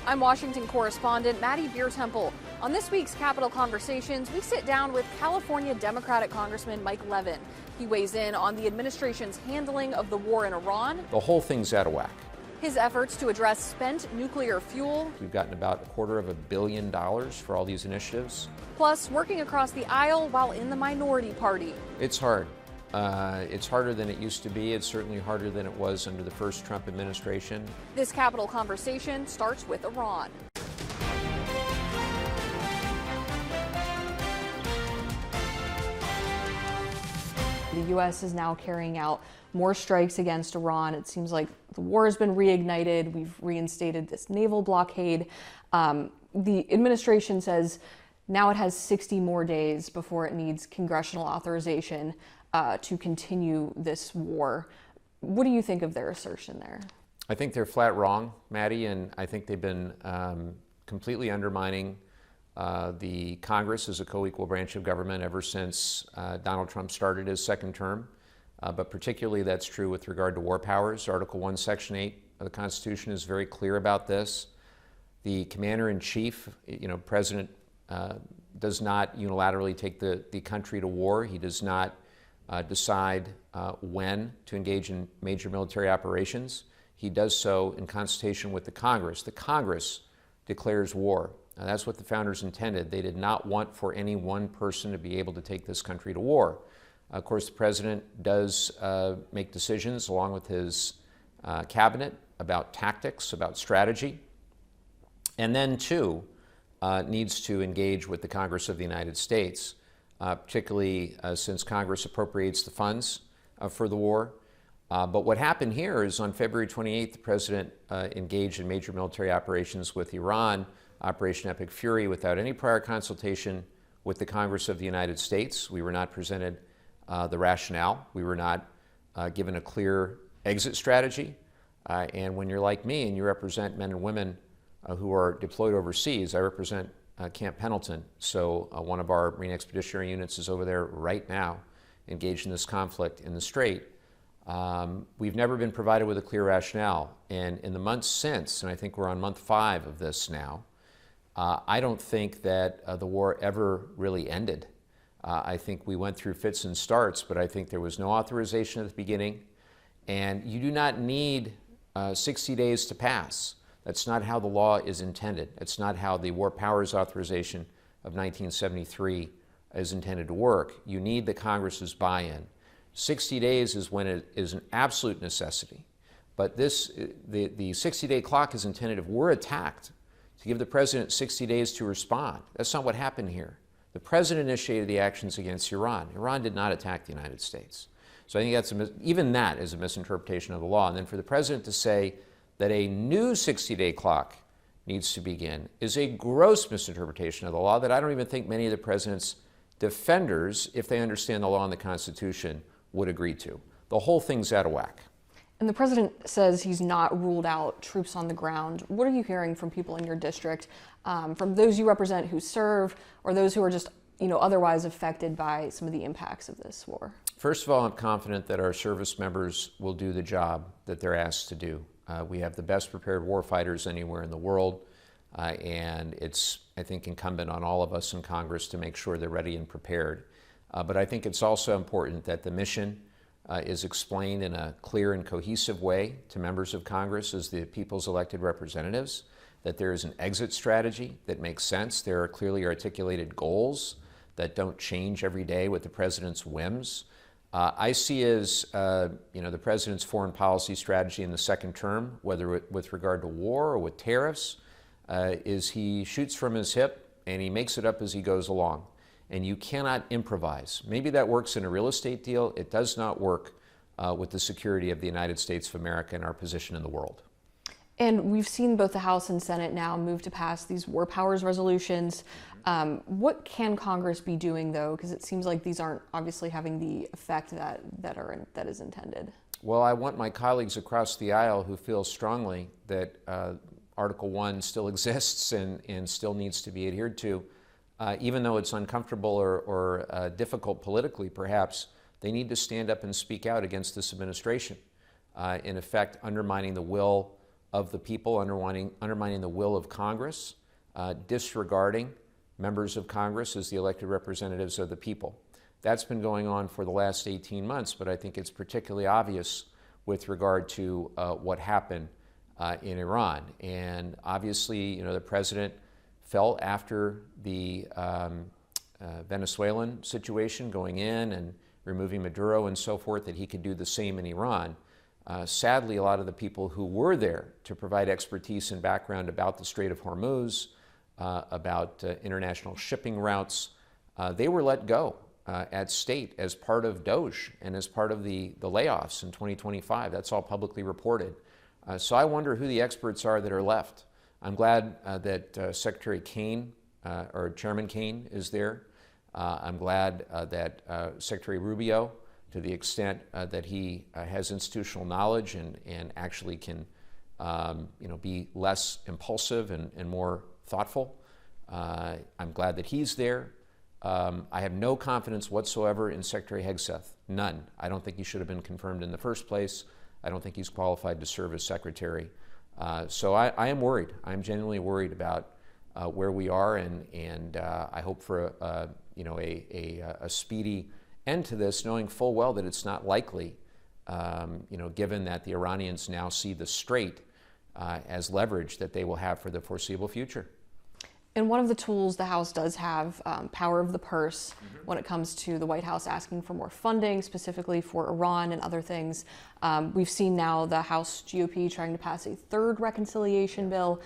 I'm Washington correspondent Maddie Biertempfel. On this week's Capitol Conversations, we sit down with California Democratic Congressman Mike Levin. He weighs in on the administration's handling of the war in Iran. The whole thing's out of whack. His efforts to address spent nuclear fuel. We've gotten about $250 million for all these initiatives. Plus, working across the aisle while in the minority party. It's hard. It's harder than it used to be. It's certainly harder than it was under the first Trump administration. This Capitol Conversation starts with Iran. The U.S. is now carrying out more strikes against Iran. It seems like the war has been reignited. We've reinstated this naval blockade. The administration says now it has 60 more days before it needs congressional authorization to continue this war. What do you think of their assertion there? I think they're flat wrong, Maddie, and I think they've been completely undermining the Congress as a co-equal branch of government ever since Donald Trump started his second term. But particularly that's true with regard to war powers. Article 1, Section 8 of the Constitution is very clear about this. The commander-in-chief, President, does not unilaterally take the country to war. He does not decide when to engage in major military operations. He does so in consultation with the Congress. The Congress declares war. Now, that's what the founders intended. They did not want for any one person to be able to take this country to war. Of course, the president does make decisions along with his cabinet about tactics, about strategy, and then too needs to engage with the Congress of the United States, particularly since Congress appropriates the funds for the war. But what happened here is on February 28th, the president engaged in major military operations with Iran, Operation Epic Fury, without any prior consultation with the Congress of the United States. We were not presented the rationale. We were not given a clear exit strategy. And when you're like me and you represent men and women who are deployed overseas, I represent Camp Pendleton. So one of our Marine Expeditionary Units is over there right now, engaged in this conflict in the Strait. We've never been provided with a clear rationale. And in the months since, and I think we're on month 5 of this now, I don't think that the war ever really ended. I think we went through fits and starts, but I think there was no authorization at the beginning. And you do not need 60 days to pass. That's not how the law is intended. It's not how the War Powers Authorization of 1973 is intended to work. You need the Congress's buy-in. 60 days is when it is an absolute necessity. But the 60-day clock is intended if we're attacked to give the president 60 days to respond. That's not what happened here. The president initiated the actions against Iran. Iran did not attack the United States. So I think even that is a misinterpretation of the law. And then for the president to say that a new 60-day clock needs to begin is a gross misinterpretation of the law that I don't even think many of the president's defenders, if they understand the law and the Constitution, would agree to. The whole thing's out of whack. And the president says he's not ruled out troops on the ground. What are you hearing from people in your district, from those you represent who serve, or those who are just otherwise affected by some of the impacts of this war? First of all, I'm confident that our service members will do the job that they're asked to do. We have the best prepared warfighters anywhere in the world, and it's, I think, incumbent on all of us in Congress to make sure they're ready and prepared. But I think it's also important that the mission is explained in a clear and cohesive way to members of Congress as the people's elected representatives, that there is an exit strategy that makes sense. There are clearly articulated goals that don't change every day with the president's whims. I see as the president's foreign policy strategy in the second term, whether with regard to war or with tariffs, is he shoots from his hip and he makes it up as he goes along. And you cannot improvise. Maybe that works in a real estate deal. It does not work with the security of the United States of America and our position in the world. And we've seen both the House and Senate now move to pass these war powers resolutions. What can Congress be doing, though? Because it seems like these aren't obviously having the effect that is intended. Well, I want my colleagues across the aisle who feel strongly that Article 1 still exists and still needs to be adhered to, even though it's uncomfortable or difficult politically, perhaps, they need to stand up and speak out against this administration, in effect undermining the will of the people, undermining the will of Congress, disregarding members of Congress as the elected representatives of the people. That's been going on for the last 18 months, but I think it's particularly obvious with regard to what happened in Iran. And obviously, the president felt after the Venezuelan situation, going in and removing Maduro and so forth, that he could do the same in Iran. Sadly, a lot of the people who were there to provide expertise and background about the Strait of Hormuz, about international shipping routes, they were let go at state as part of DOGE and as part of the layoffs in 2025. That's all publicly reported. So I wonder who the experts are that are left. I'm glad that Secretary Kaine, or Chairman Kaine, is there. I'm glad that Secretary Rubio, to the extent that he has institutional knowledge and actually can be less impulsive and more thoughtful. I'm glad that he's there. I have no confidence whatsoever in Secretary Hegseth, none. I don't think he should have been confirmed in the first place. I don't think he's qualified to serve as secretary. So I am worried. I'm genuinely worried about where we are, and I hope for a speedy end to this, knowing full well that it's not likely, given that the Iranians now see the Strait as leverage that they will have for the foreseeable future. And one of the tools the House does have, power of the purse, when it comes to the White House asking for more funding, specifically for Iran and other things. We've seen now the House GOP trying to pass a third reconciliation bill.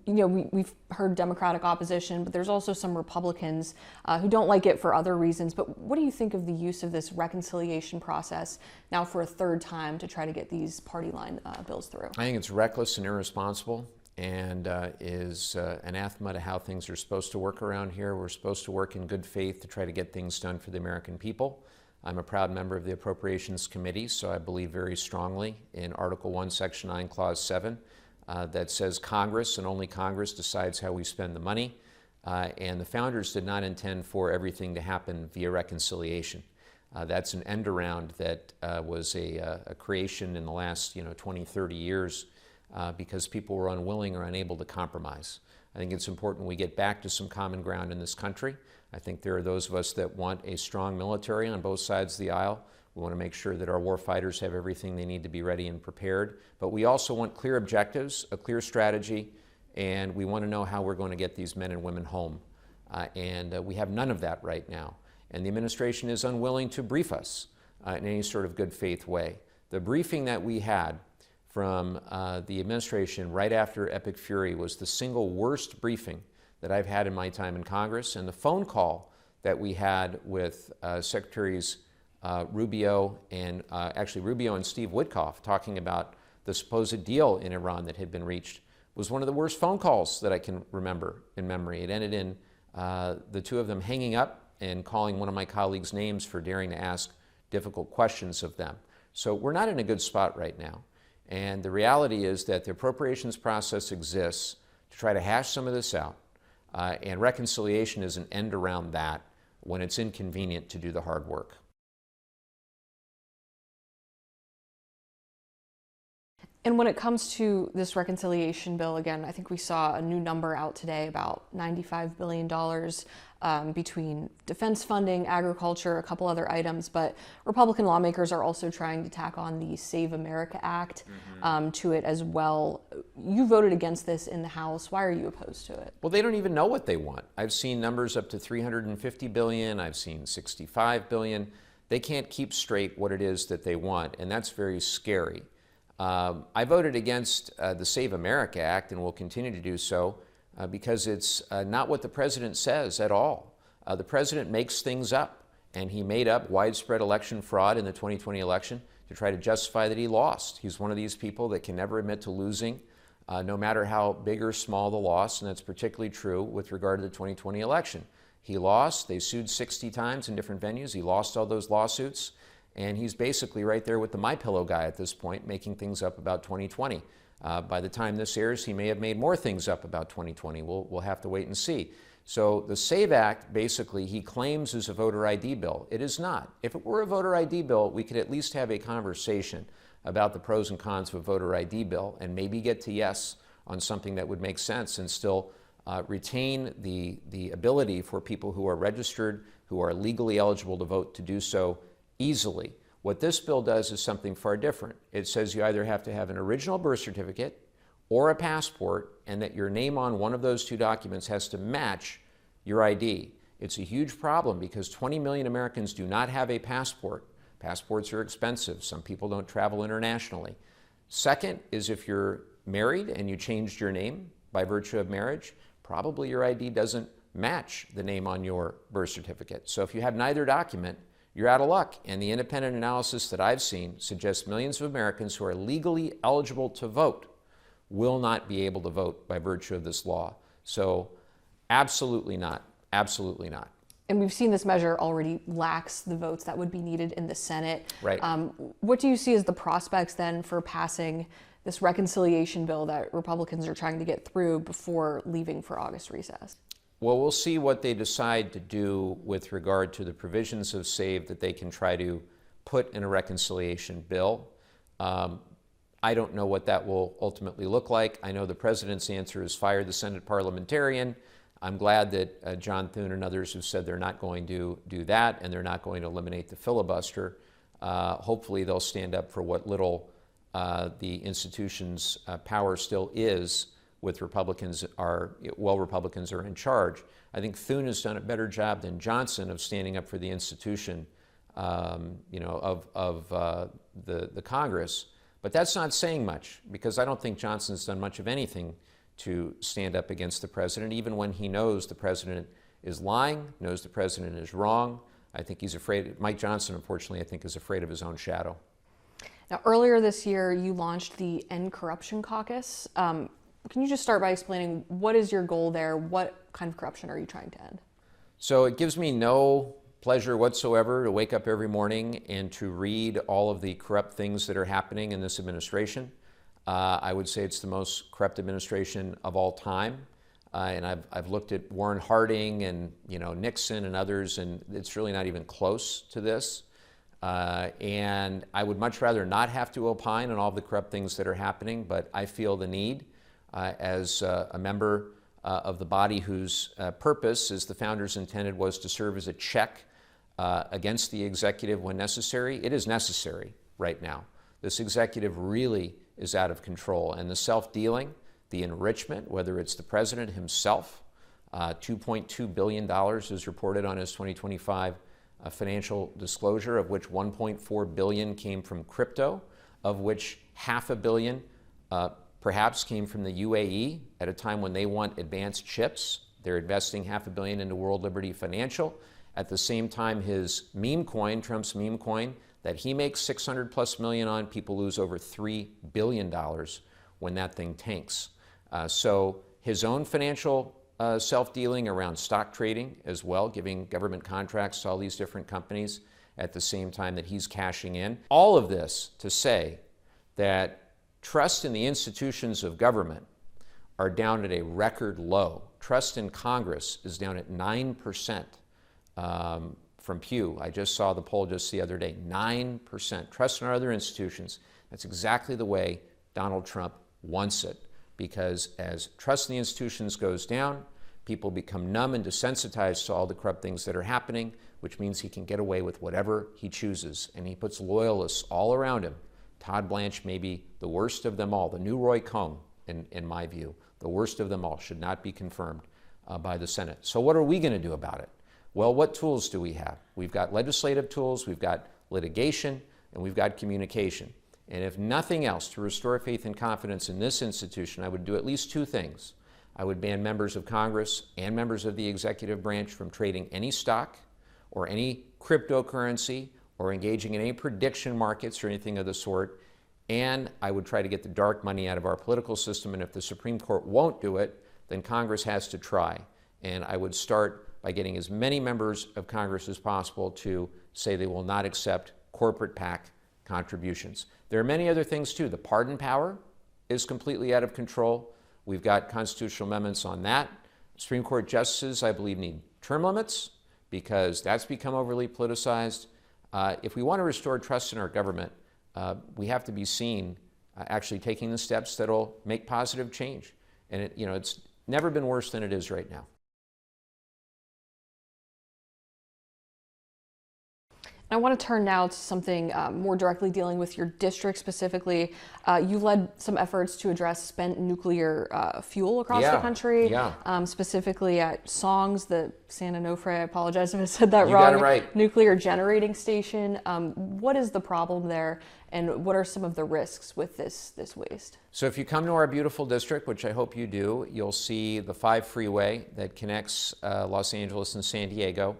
We've heard Democratic opposition, but there's also some Republicans who don't like it for other reasons. But what do you think of the use of this reconciliation process now for a third time to try to get these party line bills through? I think it's reckless and irresponsible, and is anathema to how things are supposed to work around here. We're supposed to work in good faith to try to get things done for the American people. I'm a proud member of the Appropriations Committee, so I believe very strongly in Article 1, Section 9, Clause 7, that says Congress and only Congress decides how we spend the money. And the founders did not intend for everything to happen via reconciliation. That's an end around that was a creation in the last 20, 30 years because people were unwilling or unable to compromise. I think it's important we get back to some common ground in this country. I think there are those of us that want a strong military on both sides of the aisle. We want to make sure that our war fighters have everything they need to be ready and prepared. But we also want clear objectives, a clear strategy, and we want to know how we're going to get these men and women home. And we have none of that right now. And the administration is unwilling to brief us in any sort of good faith way. The briefing that we had from the administration right after Epic Fury was the single worst briefing that I've had in my time in Congress. And the phone call that we had with Secretaries Rubio and Rubio and Steve Witkoff talking about the supposed deal in Iran that had been reached was one of the worst phone calls that I can remember in memory. It ended in the two of them hanging up and calling one of my colleagues names for daring to ask difficult questions of them. So we're not in a good spot right now. And the reality is that the appropriations process exists to try to hash some of this out. And reconciliation is an end around that when it's inconvenient to do the hard work. And when it comes to this reconciliation bill, again, I think we saw a new number out today, about $95 billion between defense funding, agriculture, a couple other items. But Republican lawmakers are also trying to tack on the Save America Act to it as well. You voted against this in the House. Why are you opposed to it? Well, they don't even know what they want. I've seen numbers up to $350 billion. I've seen $65 billion. They can't keep straight what it is that they want, and that's very scary. I voted against the Save America Act and will continue to do so because it's not what the president says at all. The president makes things up, and he made up widespread election fraud in the 2020 election to try to justify that he lost. He's one of these people that can never admit to losing, no matter how big or small the loss, and that's particularly true with regard to the 2020 election. He lost. They sued 60 times in different venues. He lost all those lawsuits. And he's basically right there with the MyPillow guy at this point, making things up about 2020. By the time this airs, he may have made more things up about 2020. We'll have to wait and see. So the SAVE Act, basically, he claims is a voter ID bill. It is not. If it were a voter ID bill, we could at least have a conversation about the pros and cons of a voter ID bill and maybe get to yes on something that would make sense and still retain the ability for people who are registered, who are legally eligible to vote, to do so easily. What this bill does is something far different. It says you either have to have an original birth certificate or a passport, and that your name on one of those two documents has to match your ID. It's a huge problem because 20 million Americans do not have a passport. Passports are expensive. Some people don't travel internationally. Second is if you're married and you changed your name by virtue of marriage, probably your ID doesn't match the name on your birth certificate. So if you have neither document, you're out of luck. And the independent analysis that I've seen suggests millions of Americans who are legally eligible to vote will not be able to vote by virtue of this law. So absolutely not. Absolutely not. And we've seen this measure already lacks the votes that would be needed in the Senate. Right. What do you see as the prospects then for passing this reconciliation bill that Republicans are trying to get through before leaving for August recess? Well, we'll see what they decide to do with regard to the provisions of SAVE that they can try to put in a reconciliation bill. I don't know what that will ultimately look like. I know the president's answer is fire the Senate parliamentarian. I'm glad that John Thune and others have said they're not going to do that and they're not going to eliminate the filibuster. Hopefully they'll stand up for what little the institution's power still is with Republicans while Republicans are in charge. I think Thune has done a better job than Johnson of standing up for the institution, of the Congress. But that's not saying much because I don't think Johnson's done much of anything to stand up against the president, even when he knows the president is lying, knows the president is wrong. I think he's afraid. Mike Johnson, unfortunately, I think is afraid of his own shadow. Now, earlier this year, you launched the End Corruption Caucus. Can you just start by explaining what is your goal there? What kind of corruption are you trying to end? So it gives me no pleasure whatsoever to wake up every morning and to read all of the corrupt things that are happening in this administration. I would say it's the most corrupt administration of all time. And I've looked at Warren Harding and Nixon and others, and it's really not even close to this. And I would much rather not have to opine on all the corrupt things that are happening, but I feel the need as a member of the body whose purpose, as the founders intended, was to serve as a check against the executive when necessary. It is necessary right now. This executive really is out of control, and the self-dealing, the enrichment, whether it's the president himself, $2.2 billion is reported on his 2025 financial disclosure, of which $1.4 billion came from crypto, of which $500 million perhaps came from the UAE at a time when they want advanced chips. They're investing $500 million into World Liberty Financial. At the same time, his meme coin, Trump's meme coin, that he makes $600+ million on, people lose over $3 billion when that thing tanks. So his own financial self-dealing around stock trading as well, giving government contracts to all these different companies at the same time that he's cashing in. All of this to say that trust in the institutions of government are down at a record low. Trust in Congress is down at 9%. From Pew, I just saw the poll just the other day, 9%. Trust in our other institutions. That's exactly the way Donald Trump wants it, because as trust in the institutions goes down, people become numb and desensitized to all the corrupt things that are happening, which means he can get away with whatever he chooses. And he puts loyalists all around him. Todd Blanche may be the worst of them all, the new Roy Cohn, in my view. The worst of them all should not be confirmed by the Senate. So what are we going to do about it? Well, what tools do we have? We've got legislative tools, we've got litigation, and we've got communication. And if nothing else, to restore faith and confidence in this institution, I would do at least two things. I would ban members of Congress and members of the executive branch from trading any stock or any cryptocurrency or engaging in any prediction markets or anything of the sort. And I would try to get the dark money out of our political system. And if the Supreme Court won't do it, then Congress has to try. And I would start by getting as many members of Congress as possible to say they will not accept corporate PAC contributions. There are many other things too. The pardon power is completely out of control. We've got constitutional amendments on that. Supreme Court justices, I believe, need term limits because that's become overly politicized. If we want to restore trust in our government, we have to be seen actually taking the steps that'll make positive change. And it's never been worse than it is right now. I want to turn now to something more directly dealing with your district specifically. You led some efforts to address spent nuclear fuel across the country, specifically at SONGS, the San Onofre, I apologize if I said that wrong. You got it right. Nuclear generating station. What is the problem there, and what are some of the risks with this waste? So if you come to our beautiful district, which I hope you do, you'll see the 5 freeway that connects Los Angeles and San Diego.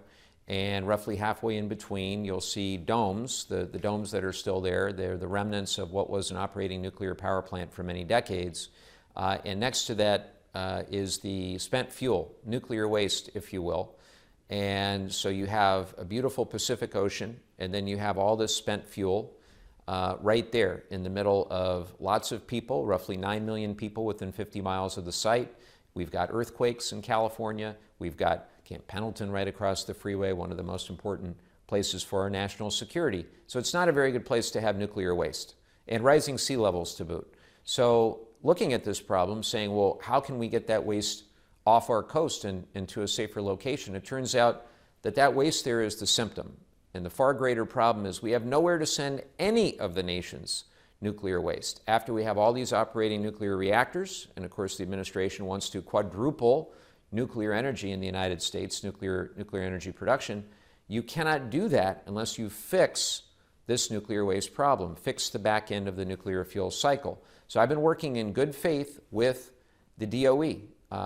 And roughly halfway in between, you'll see domes, the domes that are still there. They're the remnants of what was an operating nuclear power plant for many decades. And next to that is the spent fuel, nuclear waste, if you will. And so you have a beautiful Pacific Ocean, and then you have all this spent fuel right there in the middle of lots of people, roughly 9 million people within 50 miles of the site. We've got earthquakes in California. We've got Camp Pendleton right across the freeway, one of the most important places for our national security. So it's not a very good place to have nuclear waste, and rising sea levels to boot. So looking at this problem, saying, well, how can we get that waste off our coast and into a safer location? It turns out that waste there is the symptom. And the far greater problem is we have nowhere to send any of the nation's nuclear waste. After we have all these operating nuclear reactors, and of course the administration wants to quadruple nuclear energy in the United States, nuclear energy production, you cannot do that unless you fix this nuclear waste problem, fix the back end of the nuclear fuel cycle. So I've been working in good faith with the DOE,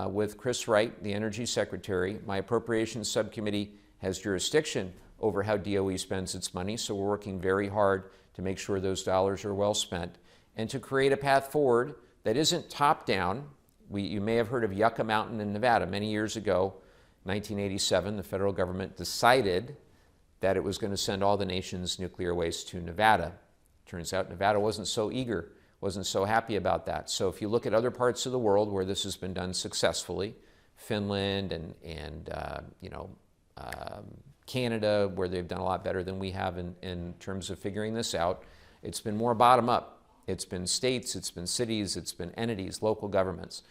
with Chris Wright, the Energy Secretary. My Appropriations Subcommittee has jurisdiction over how DOE spends its money, so we're working very hard to make sure those dollars are well spent and to create a path forward that isn't top-down. You may have heard of Yucca Mountain in Nevada. Many years ago, 1987, the federal government decided that it was going to send all the nation's nuclear waste to Nevada. Turns out Nevada wasn't so eager, wasn't so happy about that. So if you look at other parts of the world where this has been done successfully, Finland and Canada, where they've done a lot better than we have in terms of figuring this out, it's been more bottom-up. It's been states, it's been cities, it's been entities, local governments.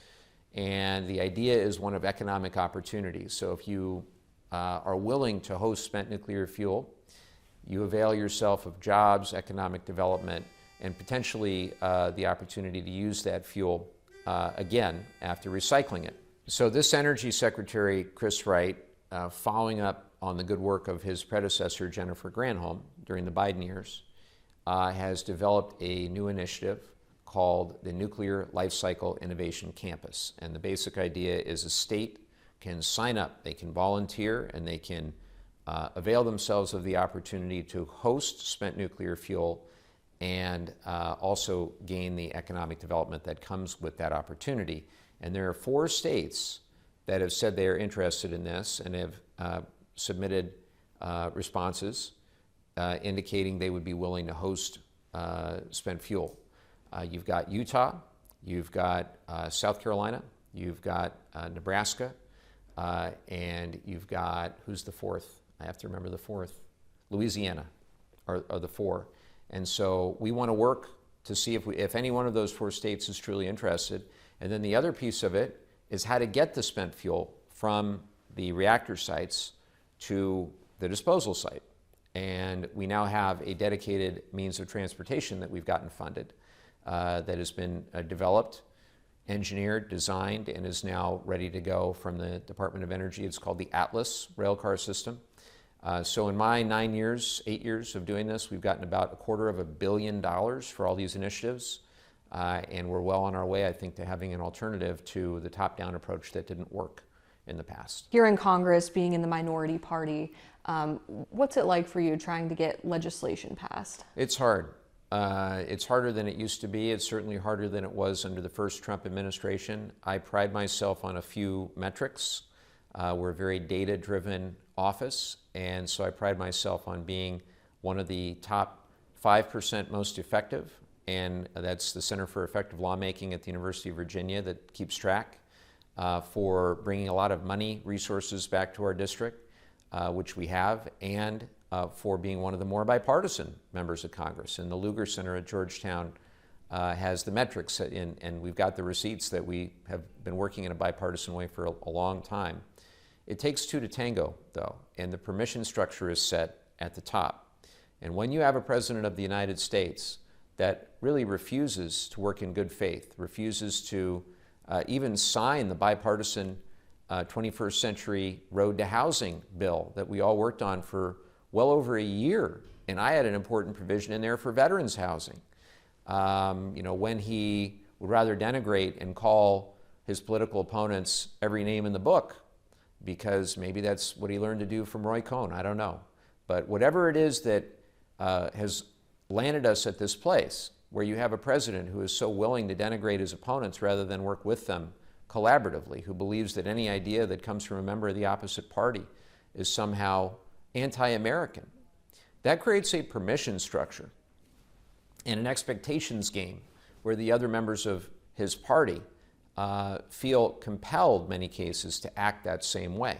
And the idea is one of economic opportunity. So if you are willing to host spent nuclear fuel, you avail yourself of jobs, economic development, and potentially the opportunity to use that fuel again after recycling it. So this Energy Secretary, Chris Wright, following up on the good work of his predecessor, Jennifer Granholm, during the Biden years, has developed a new initiative called the Nuclear Life Cycle Innovation Campus. And the basic idea is a state can sign up, they can volunteer, and they can avail themselves of the opportunity to host spent nuclear fuel and also gain the economic development that comes with that opportunity. And there are 4 states that have said they are interested in this and have submitted responses indicating they would be willing to host spent fuel. You've got Utah, you've got South Carolina, you've got Nebraska, and you've got, who's the 4th? I have to remember the 4th. Louisiana are the 4. And so we want to work to see if any one of those 4 states is truly interested. And then the other piece of it is how to get the spent fuel from the reactor sites to the disposal site. And we now have a dedicated means of transportation that we've gotten funded that has been developed, engineered, designed, and is now ready to go from the Department of Energy. It's called the Atlas railcar system. So in my 8 years of doing this, we've gotten about $250 million for all these initiatives. And we're well on our way, I think, to having an alternative to the top-down approach that didn't work in the past. Here in Congress, being in the minority party, what's it like for you trying to get legislation passed? It's hard. It's harder than it used to be. It's certainly harder than it was under the first Trump administration. I pride myself on a few metrics. We're a very data-driven office, and so I pride myself on being one of the top 5% most effective, and that's the Center for Effective Lawmaking at the University of Virginia that keeps track for bringing a lot of money, resources back to our district, which we have, and for being one of the more bipartisan members of Congress. And the Lugar Center at Georgetown has the metrics, and we've got the receipts that we have been working in a bipartisan way for a long time. It takes two to tango, though, and the permission structure is set at the top. And when you have a president of the United States that really refuses to work in good faith, refuses to even sign the bipartisan 21st Century Road to Housing bill that we all worked on for well over a year, and I had an important provision in there for veterans housing. When he would rather denigrate and call his political opponents every name in the book, because maybe that's what he learned to do from Roy Cohn, I don't know. But whatever it is that has landed us at this place, where you have a president who is so willing to denigrate his opponents rather than work with them collaboratively, who believes that any idea that comes from a member of the opposite party is somehow anti-American. That creates a permission structure and an expectations game where the other members of his party feel compelled, in many cases, to act that same way.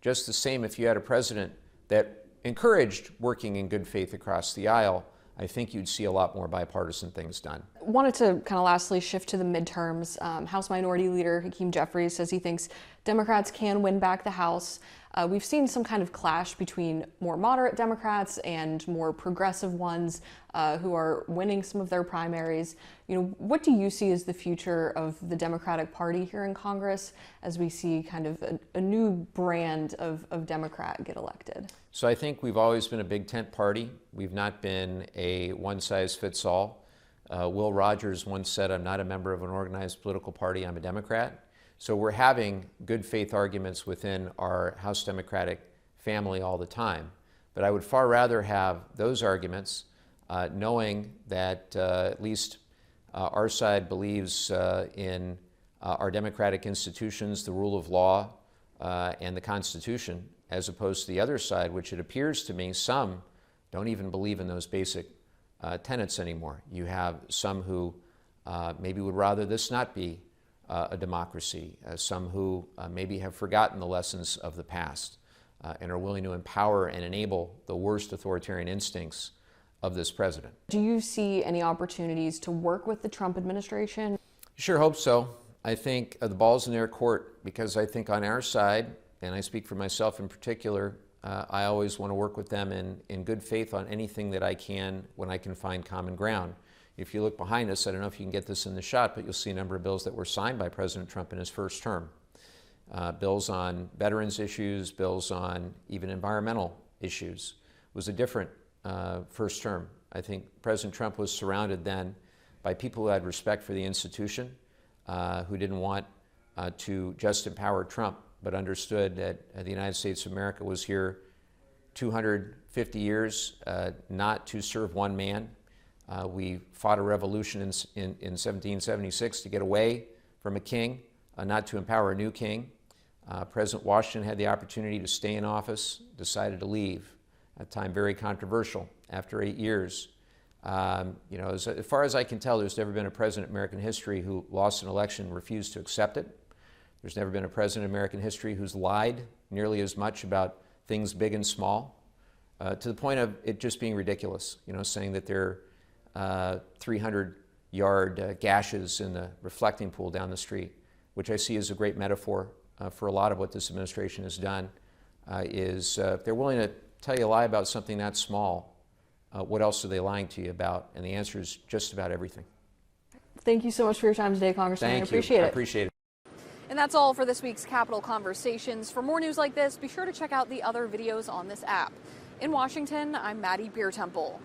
Just the same if you had a president that encouraged working in good faith across the aisle, I think you'd see a lot more bipartisan things done. Wanted to kind of lastly shift to the midterms. House Minority Leader Hakeem Jeffries says he thinks Democrats can win back the House. We've seen some kind of clash between more moderate Democrats and more progressive ones who are winning some of their primaries. What do you see as the future of the Democratic Party here in Congress as we see kind of a new brand of Democrat get elected? So I think we've always been a big tent party. We've not been a one-size-fits-all. Will Rogers once said, "I'm not a member of an organized political party, I'm a Democrat." So we're having good faith arguments within our House Democratic family all the time. But I would far rather have those arguments, knowing that at least our side believes in our democratic institutions, the rule of law, and the Constitution, as opposed to the other side, which it appears to me some don't even believe in those basic tenets anymore. You have some who maybe would rather this not be a democracy, some who maybe have forgotten the lessons of the past and are willing to empower and enable the worst authoritarian instincts of this president. Do you see any opportunities to work with the Trump administration? Sure hope so. I think the ball's in their court, because I think on our side, and I speak for myself in particular, I always want to work with them in good faith on anything that I can when I can find common ground. If you look behind us, I don't know if you can get this in the shot, but you'll see a number of bills that were signed by President Trump in his first term. Bills on veterans issues, bills on even environmental issues. It was a different first term. I think President Trump was surrounded then by people who had respect for the institution, who didn't want to just empower Trump, but understood that the United States of America was here 250 years not to serve one man. We fought a revolution in 1776 to get away from a king, not to empower a new king. President Washington had the opportunity to stay in office, decided to leave. At the time, very controversial. After 8 years, as far as I can tell, there's never been a president in American history who lost an election and refused to accept it. There's never been a president in American history who's lied nearly as much about things big and small, to the point of it just being ridiculous, saying that there are 300-yard gashes in the reflecting pool down the street, which I see as a great metaphor for a lot of what this administration has done, is if they're willing to tell you a lie about something that small, what else are they lying to you about? And the answer is just about everything. Thank you so much for your time today, Congressman. Thank you. I appreciate it. I appreciate it. And that's all for this week's Capitol Conversations. For more news like this, be sure to check out the other videos on this app. In Washington, I'm Maddie Biertempfel.